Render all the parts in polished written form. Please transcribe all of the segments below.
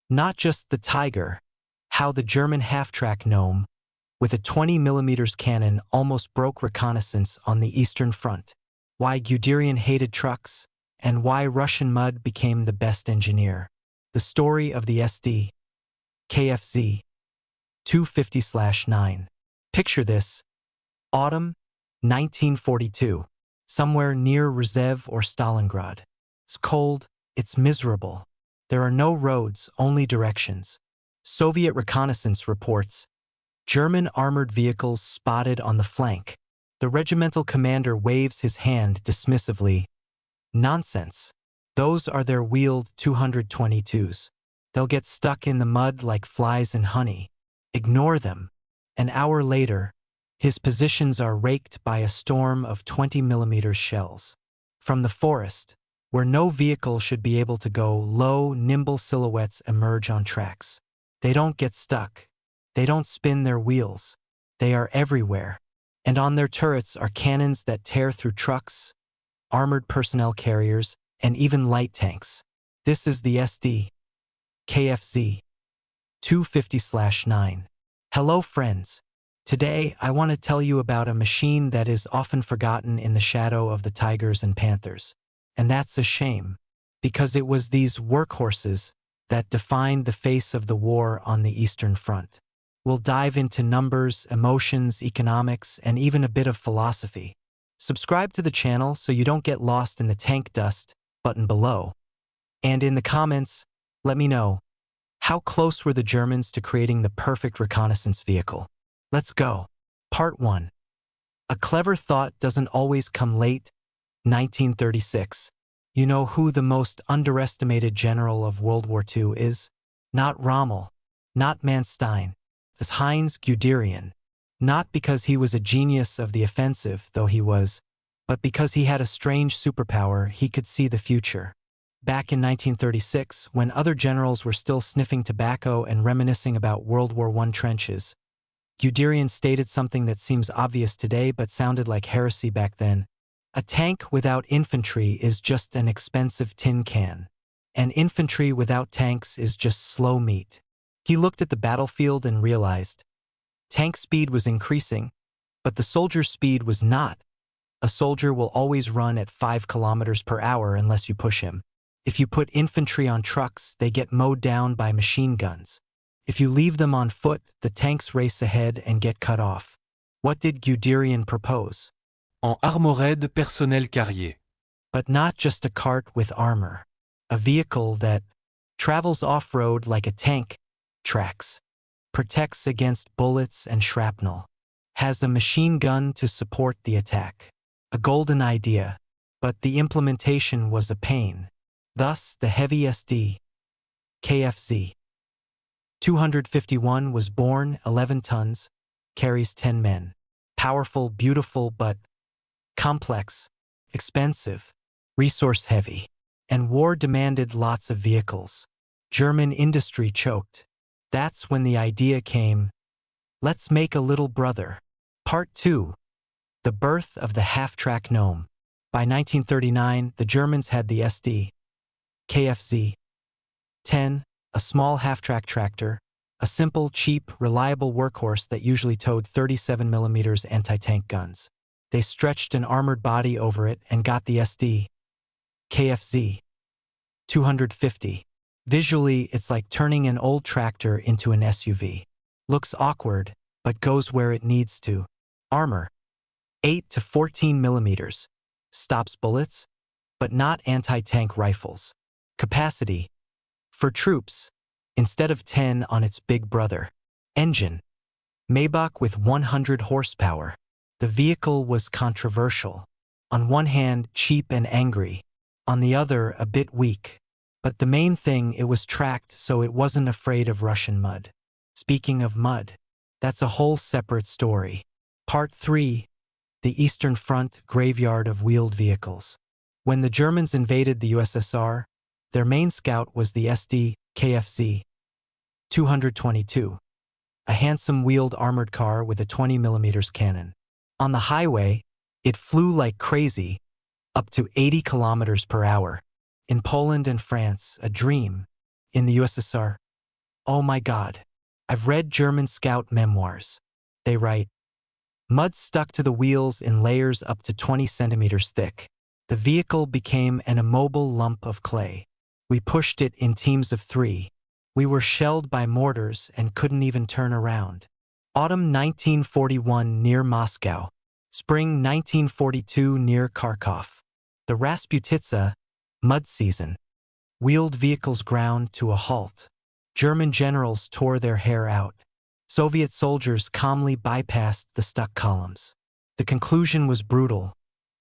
Not just the Tiger, how the German half-track Gnome, with a 20mm cannon, almost broke reconnaissance on the Eastern Front, why Guderian hated trucks, and why Russian mud became the best engineer. The story of the SD KFZ 250/9. Picture this: autumn 1942, somewhere near Rzhev or Stalingrad. It's cold, it's miserable. There are no roads, only directions. Soviet reconnaissance reports German armored vehicles spotted on the flank. The regimental commander waves his hand dismissively. Nonsense. Those are their wheeled 222s. They'll get stuck in the mud like flies in honey. Ignore them. An hour later, his positions are raked by a storm of 20mm shells. From the forest, where no vehicle should be able to go, low, nimble silhouettes emerge on tracks. They don't get stuck. They don't spin their wheels. They are everywhere. And on their turrets are cannons that tear through trucks, armored personnel carriers, and even light tanks. This is the SD KFZ 250/9. Hello friends. Today I want to tell you about a machine that is often forgotten in the shadow of the Tigers and Panthers. And that's a shame, because it was these workhorses that defined the face of the war on the Eastern Front. We'll dive into numbers, emotions, economics, and even a bit of philosophy. Subscribe to the channel so you don't get lost in the tank dust button below. And in the comments, let me know, how close were the Germans to creating the perfect reconnaissance vehicle? Let's go. Part 1. A clever thought doesn't always come late. 1936. You know who the most underestimated general of World War II is? Not Rommel, not Manstein. It's Heinz Guderian. Not because he was a genius of the offensive, though he was, but because he had a strange superpower. He could see the future. Back in 1936, when other generals were still sniffing tobacco and reminiscing about World War I trenches, Guderian stated something that seems obvious today but sounded like heresy back then. A tank without infantry is just an expensive tin can. And infantry without tanks is just slow meat. He looked at the battlefield and realized tank speed was increasing, but the soldier's speed was not. A soldier will always run at 5 km/h unless you push him. If you put infantry on trucks, they get mowed down by machine guns. If you leave them on foot, the tanks race ahead and get cut off. What did Guderian propose? En armored personnel carrier. But not just a cart with armor. A vehicle that travels off-road like a tank, tracks, protects against bullets and shrapnel, has a machine gun to support the attack. A golden idea, but the implementation was a pain. Thus, the heavy SD KFZ 251 was born, 11 tons, carries 10 men. Powerful, beautiful, but complex, expensive, resource-heavy. And war demanded lots of vehicles. German industry choked. That's when the idea came, let's make a little brother. Part 2. The birth of the half-track Gnome. By 1939, the Germans had the SD KFZ 10, a small half-track tractor, a simple, cheap, reliable workhorse that usually towed 37mm anti-tank guns. They stretched an armored body over it and got the SD KFZ 250. Visually, it's like turning an old tractor into an SUV. Looks awkward, but goes where it needs to. Armor 8 to 14mm. Stops bullets, but not anti-tank rifles. Capacity for troops, instead of 10 on its big brother. Engine Maybach with 100 horsepower. The vehicle was controversial. On one hand, cheap and angry. On the other, a bit weak. But the main thing, it was tracked, so it wasn't afraid of Russian mud. Speaking of mud, that's a whole separate story. Part 3. The Eastern Front graveyard of wheeled vehicles. When the Germans invaded the USSR, their main scout was the SD KFZ 222, a handsome wheeled armored car with a 20mm cannon. On the highway, it flew like crazy, up to 80 km/h. In Poland and France, a dream. In the USSR, Oh my God. I've read German scout memoirs. They write, mud stuck to the wheels in layers up to 20 centimeters thick. The vehicle became an immobile lump of clay. We pushed it in teams of 3. We were shelled by mortars and couldn't even turn around. Autumn 1941 near Moscow. Spring 1942 near Kharkov. The Rasputitsa, mud season. Wheeled vehicles ground to a halt. German generals tore their hair out. Soviet soldiers calmly bypassed the stuck columns. The conclusion was brutal.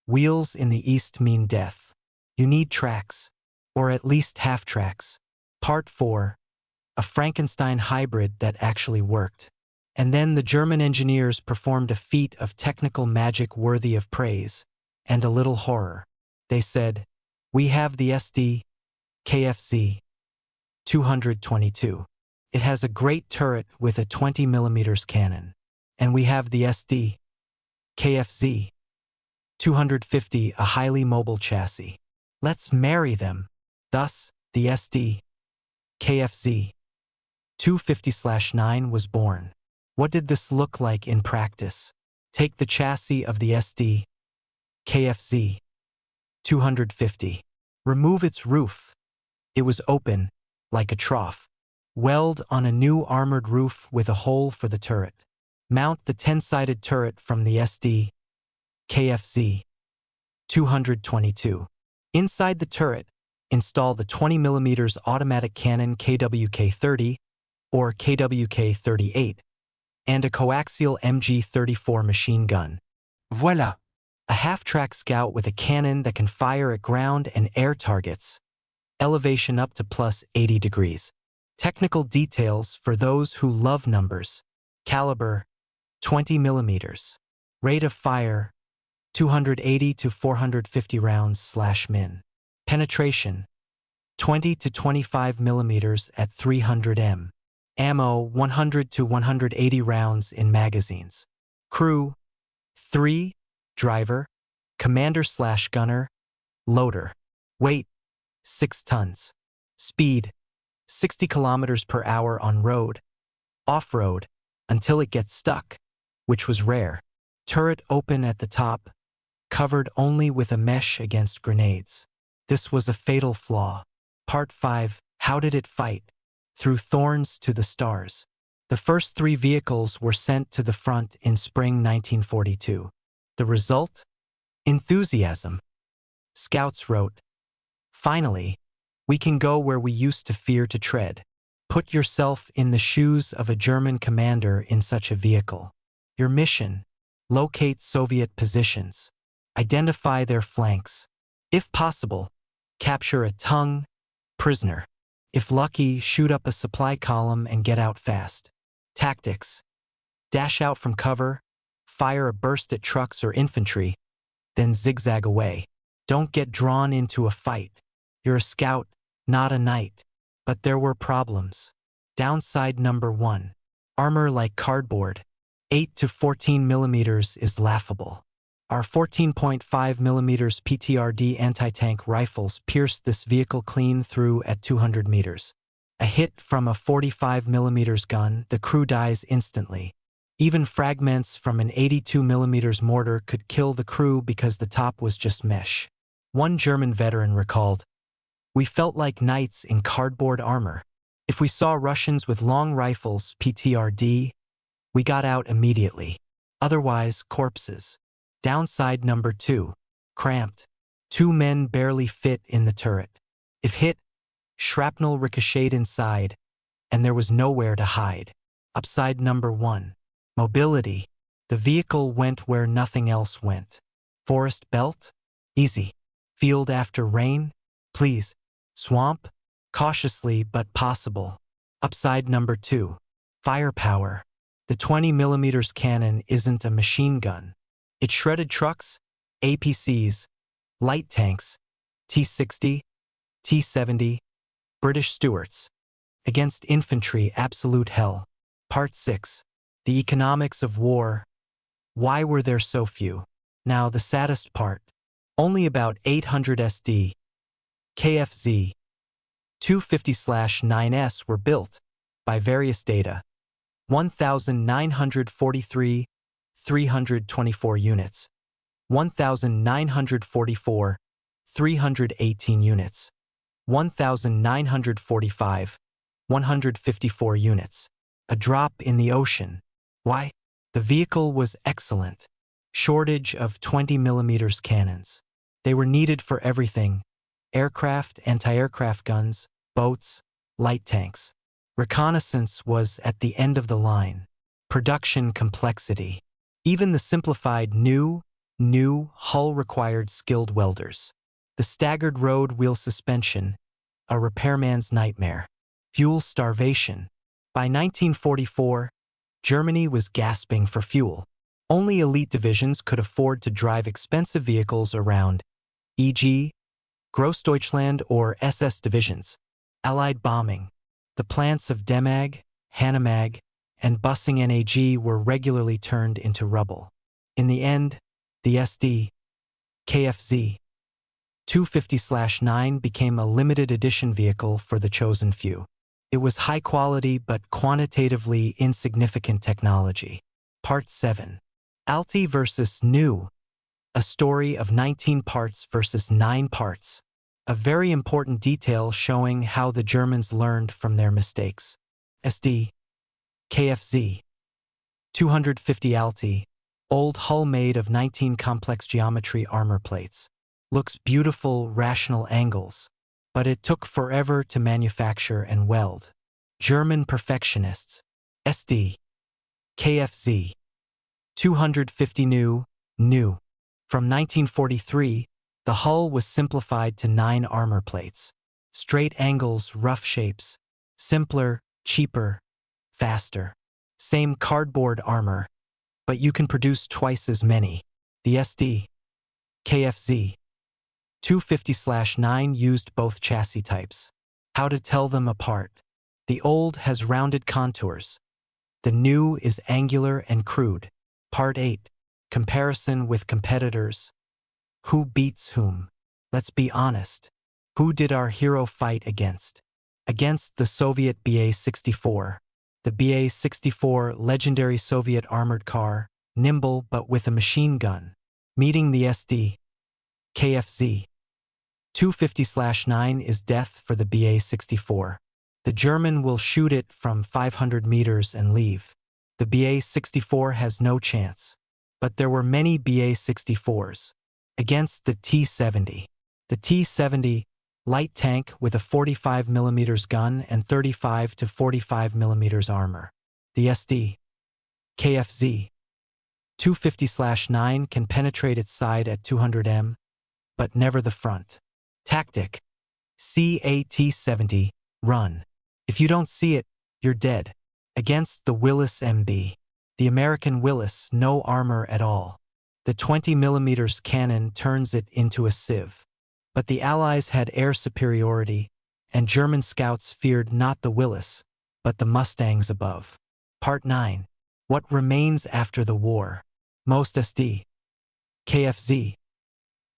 Wheels in the east mean death. You need tracks, or at least half tracks. Part 4. A Frankenstein hybrid that actually worked. And then the German engineers performed a feat of technical magic worthy of praise, and a little horror. They said, we have the SD, KFZ 222. It has a great turret with a 20mm cannon. And we have the SD, KFZ 250, a highly mobile chassis. Let's marry them. Thus, the SD, KFZ 250/9 was born. What did this look like in practice? Take the chassis of the SD, KFZ 250. Remove its roof. It was open, like a trough. Weld on a new armored roof with a hole for the turret. Mount the 10-sided turret from the SD, KFZ 222. Inside the turret, install the 20mm automatic cannon KWK-30 or KWK-38 and a coaxial MG-34 machine gun. Voilà. A half-track scout with a cannon that can fire at ground and air targets. Elevation up to plus 80 degrees. Technical details for those who love numbers. Caliber, 20mm. Rate of fire, 280 to 450 rounds/min. Penetration, 20 to 25 mm at 300 m. Ammo, 100 to 180 rounds in magazines. Crew, 3, driver, commander/gunner, loader. Weight, 6 tons. Speed, 60 km/h on road, off-road, until it gets stuck, which was rare. Turret open at the top, covered only with a mesh against grenades. This was a fatal flaw. Part 5. How did it fight? Through thorns to the stars. The first 3 vehicles were sent to the front in spring 1942. The result? Enthusiasm. Scouts wrote, finally, we can go where we used to fear to tread. Put yourself in the shoes of a German commander in such a vehicle. Your mission: locate Soviet positions. Identify their flanks. If possible, capture a tongue prisoner. If lucky, shoot up a supply column and get out fast. Tactics: dash out from cover, fire a burst at trucks or infantry, then zigzag away. Don't get drawn into a fight. You're a scout, not a knight. But there were problems. Downside number 1. Armor like cardboard. 8 to 14 mm is laughable. Our 14.5 mm PTRD anti-tank rifles pierced this vehicle clean through at 200 meters. A hit from a 45 mm gun, the crew dies instantly. Even fragments from an 82 mm mortar could kill the crew because the top was just mesh. One German veteran recalled, we felt like knights in cardboard armor. If we saw Russians with long rifles, PTRD, we got out immediately. Otherwise, corpses. Downside number 2. Cramped. 2 men barely fit in the turret. If hit, shrapnel ricocheted inside, and there was nowhere to hide. Upside number 1. Mobility. The vehicle went where nothing else went. Forest belt? Easy. Field after rain? Please. Swamp? Cautiously but possible. Upside number 2. Firepower. The 20 mm cannon isn't a machine gun. It shredded trucks, APCs, light tanks, T-60, T-70, British Stuarts. Against infantry, absolute hell. Part 6. The economics of war. Why were there so few? Now the saddest part. Only about 800 SD, KFZ 250/9s were built. by various data, 1,943, 324 units, 1,944, 318 units, 1,945, 154 units. A drop in the ocean. Why? The vehicle was excellent. Shortage of 20mm cannons. They were needed for everything: aircraft, anti-aircraft guns, boats, light tanks. Reconnaissance was at the end of the line. Production complexity. Even the simplified new hull required skilled welders. The staggered road wheel suspension, a repairman's nightmare. Fuel starvation. By 1944, Germany was gasping for fuel. Only elite divisions could afford to drive expensive vehicles around, e.g., Grossdeutschland or SS divisions. Allied bombing. The plants of Demag, Hanomag, and Bussing NAG were regularly turned into rubble. In the end, the SD, KFZ 250/9 became a limited edition vehicle for the chosen few. It was high quality but quantitatively insignificant technology. Part 7. Alti versus New. A story of 19 parts versus 9 parts. A very important detail showing how the Germans learned from their mistakes. SD, KFZ 250 Alti, old hull made of 19 complex geometry armor plates. Looks beautiful, rational angles, but it took forever to manufacture and weld. German perfectionists. SD, KFZ 250 new. From 1943, the hull was simplified to 9 armor plates. Straight angles, rough shapes. Simpler, cheaper, faster. Same cardboard armor, but you can produce twice as many. The SD, KFZ 250/9 used both chassis types. How to tell them apart. The old has rounded contours. The new is angular and crude. Part 8. Comparison with competitors. Who beats whom? Let's be honest. Who did our hero fight against? Against the Soviet BA-64. The BA-64, legendary Soviet armored car, nimble but with a machine gun. Meeting the SD, KFZ 250/9 is death for the BA-64. The German will shoot it from 500 meters and leave. The BA-64 has no chance. But there were many BA-64s. Against the T-70. The T-70, light tank with a 45mm gun and 35 to 45mm armor. The SD, KFZ 250/9 can penetrate its side at 200 m, but never the front. Tactic. CAT-70, run. If you don't see it, you're dead. Against the Willis MB. The American Willis, no armor at all. The 20mm cannon turns it into a sieve. But the Allies had air superiority, and German scouts feared not the Willis, but the Mustangs above. Part 9. What remains after the war? Most SD, KFZ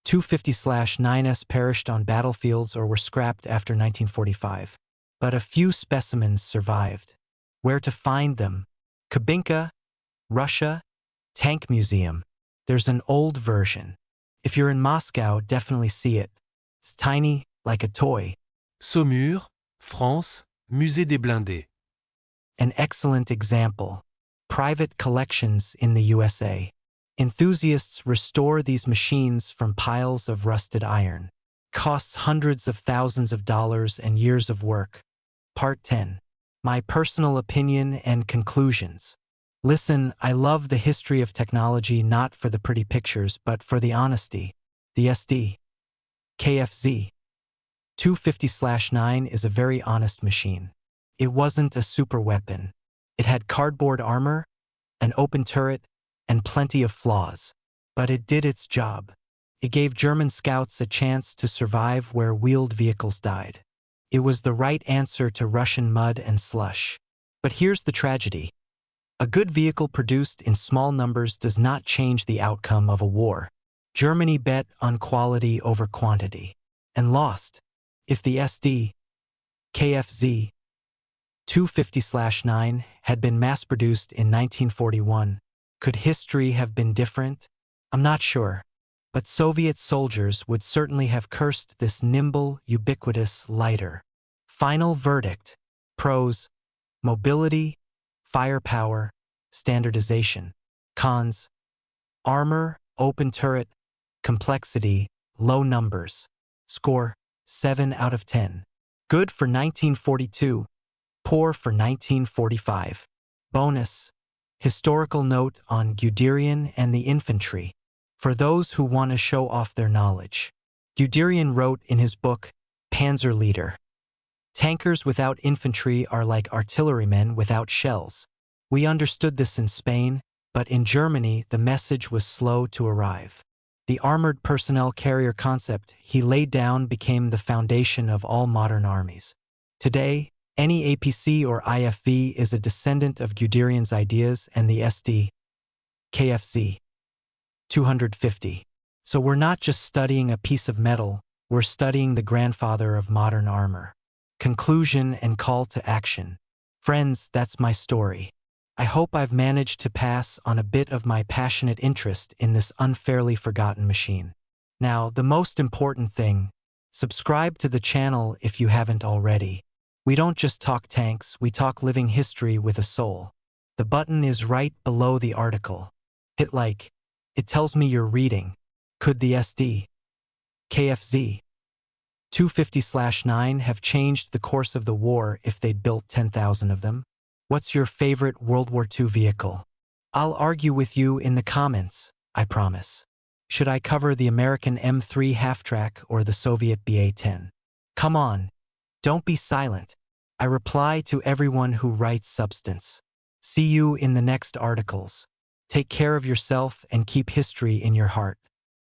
250/9s perished on battlefields or were scrapped after 1945. But a few specimens survived. Where to find them? Kubinka, Russia, Tank Museum. There's an old version. If you're in Moscow, definitely see it. It's tiny, like a toy. Saumur, France, Musée des Blindés. An excellent example. Private collections in the USA. Enthusiasts restore these machines from piles of rusted iron. Costs hundreds of thousands of dollars and years of work. Part 10. My personal opinion and conclusions. Listen, I love the history of technology not for the pretty pictures but for the honesty. The SD, KFZ 250/9 is a very honest machine. It wasn't a super weapon. It had cardboard armor, an open turret, and plenty of flaws. But it did its job. It gave German scouts a chance to survive where wheeled vehicles died. It was the right answer to Russian mud and slush. But here's the tragedy. A good vehicle produced in small numbers does not change the outcome of a war. Germany bet on quality over quantity and lost. If the SD, KFZ 250/9 had been mass-produced in 1941. Could history have been different? I'm not sure. But Soviet soldiers would certainly have cursed this nimble, ubiquitous lighter. Final verdict. Pros: mobility, firepower, standardization. Cons: armor, open turret, complexity, low numbers. Score: 7 out of 10. Good for 1942, poor for 1945. Bonus: historical note on Guderian and the infantry. For those who want to show off their knowledge. Guderian wrote in his book, Panzer Leader, "Tankers without infantry are like artillerymen without shells." We understood this in Spain, but in Germany the message was slow to arrive. The armored personnel carrier concept he laid down became the foundation of all modern armies. Today, any APC or IFV is a descendant of Guderian's ideas and the SD, KFZ 250. So we're not just studying a piece of metal, we're studying the grandfather of modern armor. Conclusion and call to action. Friends, that's my story. I hope I've managed to pass on a bit of my passionate interest in this unfairly forgotten machine. Now, the most important thing, subscribe to the channel if you haven't already. We don't just talk tanks, we talk living history with a soul. The button is right below the article. Hit like. It tells me you're reading. Could the SD, KFZ 250/9 have changed the course of the war if they'd built 10,000 of them? What's your favorite World War II vehicle? I'll argue with you in the comments, I promise. Should I cover the American M3 half-track or the Soviet BA-10? Come on, don't be silent. I reply to everyone who writes substance. See you in the next articles. Take care of yourself and keep history in your heart.